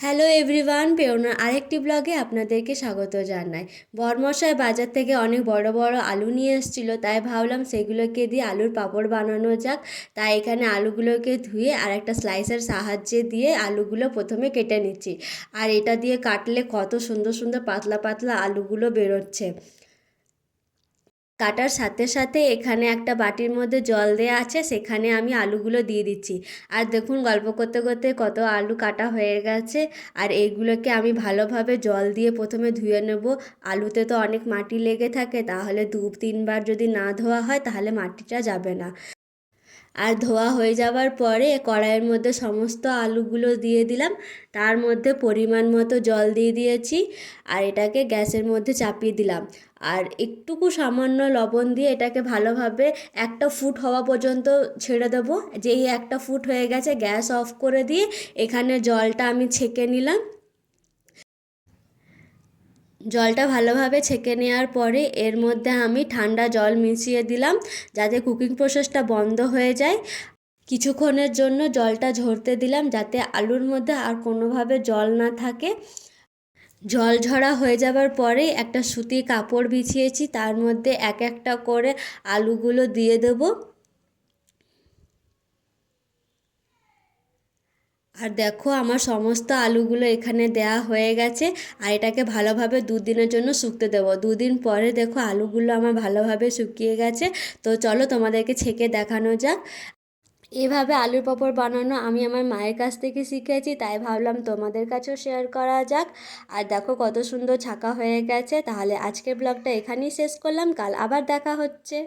Hello everyone, Payoneer আরেকটি ব্লগে আপনাদেরকে স্বাগত জানাই। বরমশাই বাজার থেকে অনেক বড় বড় আলু নিয়ে এসেছিলো, তাই ভাবলাম সেগুলোকে দিয়ে আলুর পাঁপড় বানানো যাক। তাই এখানে আলুগুলোকে ধুয়ে আর একটা স্লাইসের সাহায্যে দিয়ে আলুগুলো প্রথমে কেটে নিচ্ছি। আর এটা দিয়ে কাটলে কত সুন্দর সুন্দর পাতলা পাতলা আলুগুলো বেরোচ্ছে। কাটার সাথে সাথে এখানে একটা বাটির মধ্যে জল দেওয়া আছে, সেখানে আমি আলুগুলো দিয়ে দিচ্ছি। আর দেখুন, গল্প করতে করতে কত আলু কাটা হয়ে গেছে। আর এইগুলোকে আমি ভালোভাবে জল দিয়ে প্রথমে ধুয়ে নেব। আলুতে তো অনেক মাটি লেগে থাকে, তাহলে 2-3 বার যদি না ধোয়া হয় তাহলে মাটিটা যাবে না। আর ধোয়া হয়ে যাওয়ার পরে কড়াইয়ের মধ্যে সমস্ত আলুগুলো দিয়ে দিলাম। তার মধ্যে পরিমাণ মতো জল দিয়ে দিয়েছি। আর এটাকে গ্যাসের মধ্যে চাপিয়ে দিলাম। আর একটুকু সামান্য লবণ দিয়ে এটাকে ভালোভাবে একটা ফুট হওয়া পর্যন্ত ছেড়ে দেবো। যেই একটা ফুট হয়ে গেছে, গ্যাস অফ করে দিয়ে এখানে জলটা আমি ছেঁকে নিলাম। জলটা ভালোভাবে ছেঁকে নেওয়ার পরে এর মধ্যে আমি ঠান্ডা জল মিশিয়ে দিলাম, যাতে কুকিং প্রসেসটা বন্ধ হয়ে যায়। কিছুক্ষণের জন্য জলটা ঝরতে দিলাম, যাতে আলুর মধ্যে আর কোনোভাবে জল না থাকে। জল ঝরা হয়ে যাবার পরে একটা সুতির কাপড় বিছিয়েছি, তার মধ্যে এক একটা করে আলুগুলো দিয়ে দেবো। আর দেখো, আমার সমস্ত আলুগুলো এখানে দেয়া হয়ে গেছে। আর এটাকে ভালোভাবে 2 দিনের জন্য শুকতে দেবো। 2 দিন পরে দেখো আলুগুলো আমার ভালোভাবে শুকিয়ে গেছে। তো চলো তোমাদেরকে ছেঁকে দেখানো যাক। এভাবে আলুর পাঁপড় বানানো আমি আমার মায়ের কাছ থেকে শিখেছি, তাই ভাবলাম তোমাদের কাছেও শেয়ার করা যাক। আর দেখো কত সুন্দর ছাকা হয়ে গেছে। তাহলে আজকের ব্লগটা এখানেই শেষ করলাম, কাল আবার দেখা হচ্ছে।